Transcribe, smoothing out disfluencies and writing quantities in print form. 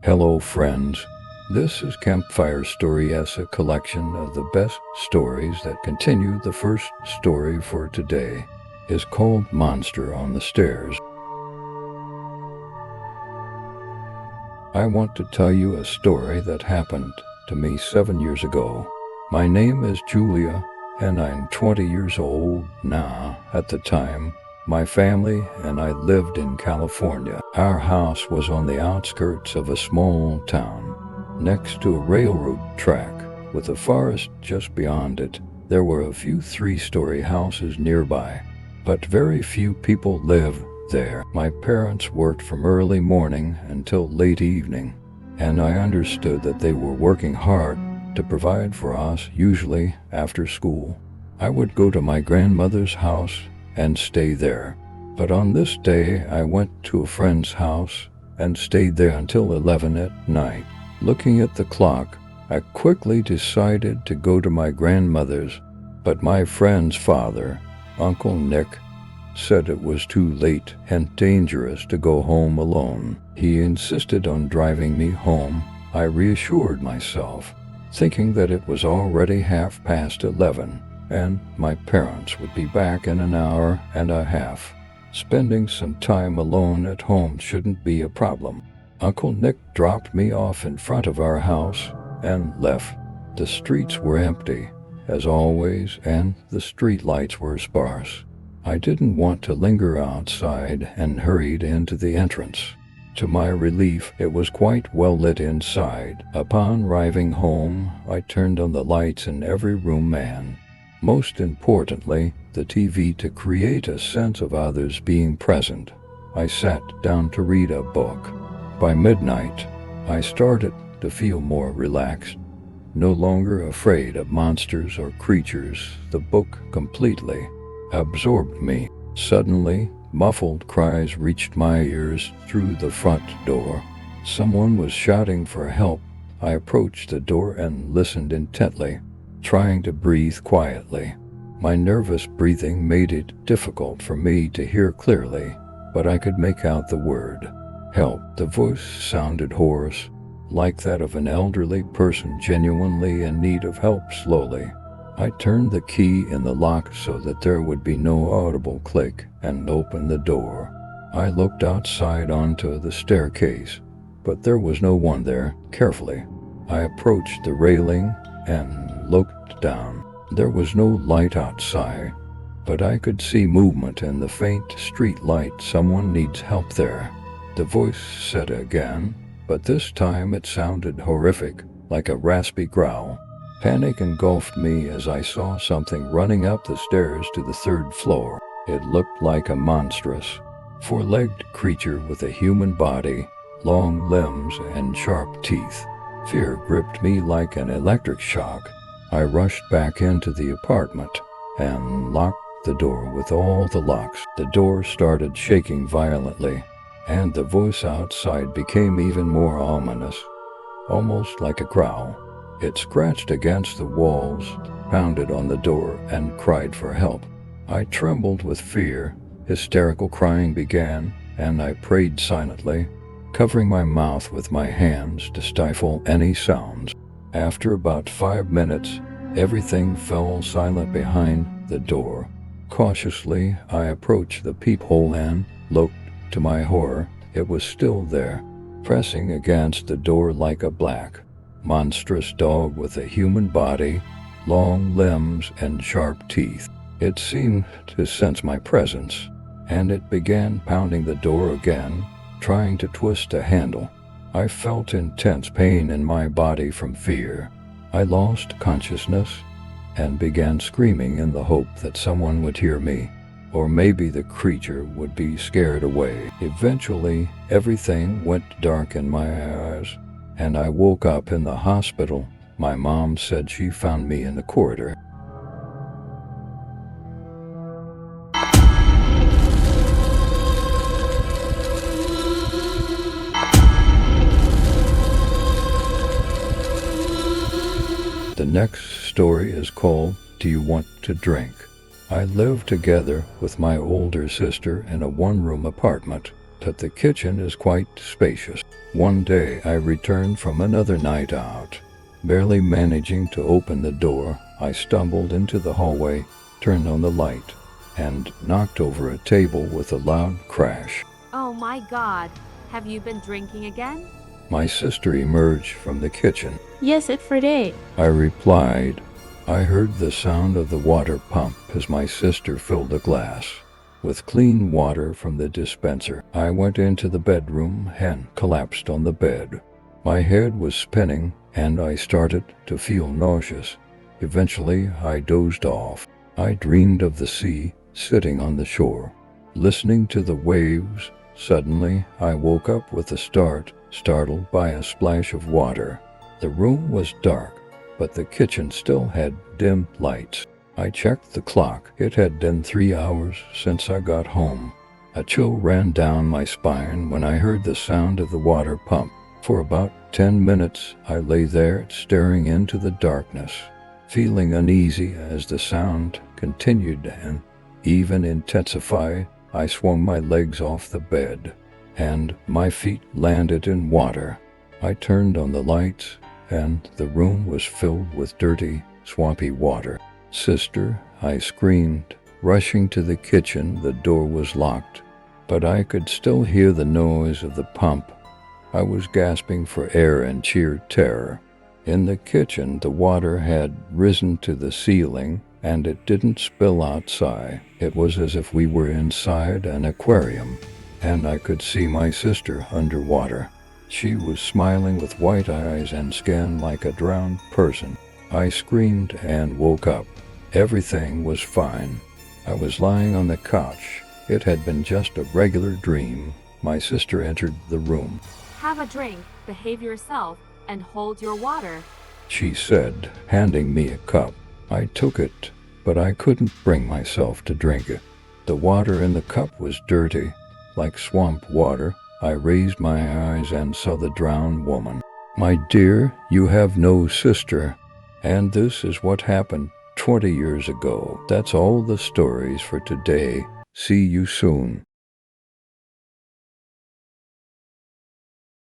Hello friends, this is Campfire Story as a collection of the best stories that continue. The first story for today is called Monster on the Stairs. I want to tell you a story that happened to me 7 years ago. My name is Julia and I'm 20 years old now. At the time, my family and I lived in California. Our house was on the outskirts of a small town, next to a railroad track, with a forest just beyond it. There were a few three-story houses nearby, but very few people lived there. My parents worked from early morning until late evening, and I understood that they were working hard to provide for us, usually after school. I would go to my grandmother's house and stay there. But on this day, I went to a friend's house and stayed there until 11 at night. Looking at the clock, I quickly decided to go to my grandmother's, but my friend's father, Uncle Nick, said it was too late and dangerous to go home alone. He insisted on driving me home. I reassured myself, thinking that it was already 11:30. And my parents would be back in an hour and a half. Spending some time alone at home shouldn't be a problem. Uncle Nick dropped me off in front of our house and left. The streets were empty, as always, and the street lights were sparse. I didn't want to linger outside and hurried into the entrance. To my relief, it was quite well lit inside. Upon arriving home, I turned on the lights in every room and, most importantly, the TV to create a sense of others being present. I sat down to read a book. By midnight, I started to feel more relaxed, no longer afraid of monsters or creatures. The book completely absorbed me. Suddenly, muffled cries reached my ears through the front door. Someone was shouting for help. I approached the door and listened intently, trying to breathe quietly. My nervous breathing made it difficult for me to hear clearly, but I could make out the word, help. The voice sounded hoarse, like that of an elderly person genuinely in need of help. Slowly, I turned the key in the lock so that there would be no audible click and opened the door. I looked outside onto the staircase, but there was no one there. Carefully, I approached the railing and looked down. There was no light outside, but I could see movement in the faint street light. Someone needs help there, the voice said again, but this time it sounded horrific, like a raspy growl. Panic engulfed me as I saw something running up the stairs to the third floor. It looked like a monstrous, four-legged creature with a human body, long limbs, and sharp teeth. Fear gripped me like an electric shock. I rushed back into the apartment and locked the door with all the locks. The door started shaking violently, and the voice outside became even more ominous, almost like a growl. It scratched against the walls, pounded on the door, and cried for help. I trembled with fear. Hysterical crying began, and I prayed silently, covering my mouth with my hands to stifle any sounds. After about 5 minutes, everything fell silent behind the door. Cautiously, I approached the peephole and looked. To my horror, it was still there, pressing against the door like a black, monstrous dog with a human body, long limbs, and sharp teeth. It seemed to sense my presence, and it began pounding the door again, trying to twist a handle. I felt intense pain in my body from fear. I lost consciousness and began screaming in the hope that someone would hear me, or maybe the creature would be scared away. Eventually, everything went dark in my eyes, and I woke up in the hospital. My mom said she found me in the corridor. The next story is called, Do You Want to Drink? I lived together with my older sister in a one-room apartment. that the kitchen is quite spacious. One day I returned from another night out. Barely managing to open the door, I stumbled into the hallway, turned on the light, and knocked over a table with a loud crash. Oh my God, have you been drinking again? My sister emerged from the kitchen. Yes, every day. I replied. I heard the sound of the water pump as my sister filled a glass with clean water from the dispenser. I went into the bedroom and collapsed on the bed. My head was spinning and I started to feel nauseous. Eventually, I dozed off. I dreamed of the sea sitting on the shore, listening to the waves. Suddenly, I woke up with a start, startled by a splash of water. The room was dark, but the kitchen still had dim lights. I checked the clock. It had been 3 hours since I got home. A chill ran down my spine when I heard the sound of the water pump. For about 10 minutes, I lay there staring into the darkness, feeling uneasy as the sound continued and even intensified. I swung my legs off the bed, and my feet landed in water. I turned on the lights, and the room was filled with dirty, swampy water. Sister, I screamed. Rushing to the kitchen, the door was locked, but I could still hear the noise of the pump. I was gasping for air in sheer terror. In the kitchen, the water had risen to the ceiling, and it didn't spill outside. It was as if we were inside an aquarium, and I could see my sister underwater. She was smiling with white eyes and skin like a drowned person. I screamed and woke up. Everything was fine. I was lying on the couch. It had been just a regular dream. My sister entered the room. Have a drink, behave yourself, and hold your water, She said, handing me a cup. I took it, but I couldn't bring myself to drink it. The water in the cup was dirty, like swamp water. I raised my eyes and saw the drowned woman. My dear, you have no sister, and this is what happened 20 years ago. That's all the stories for today. See you soon.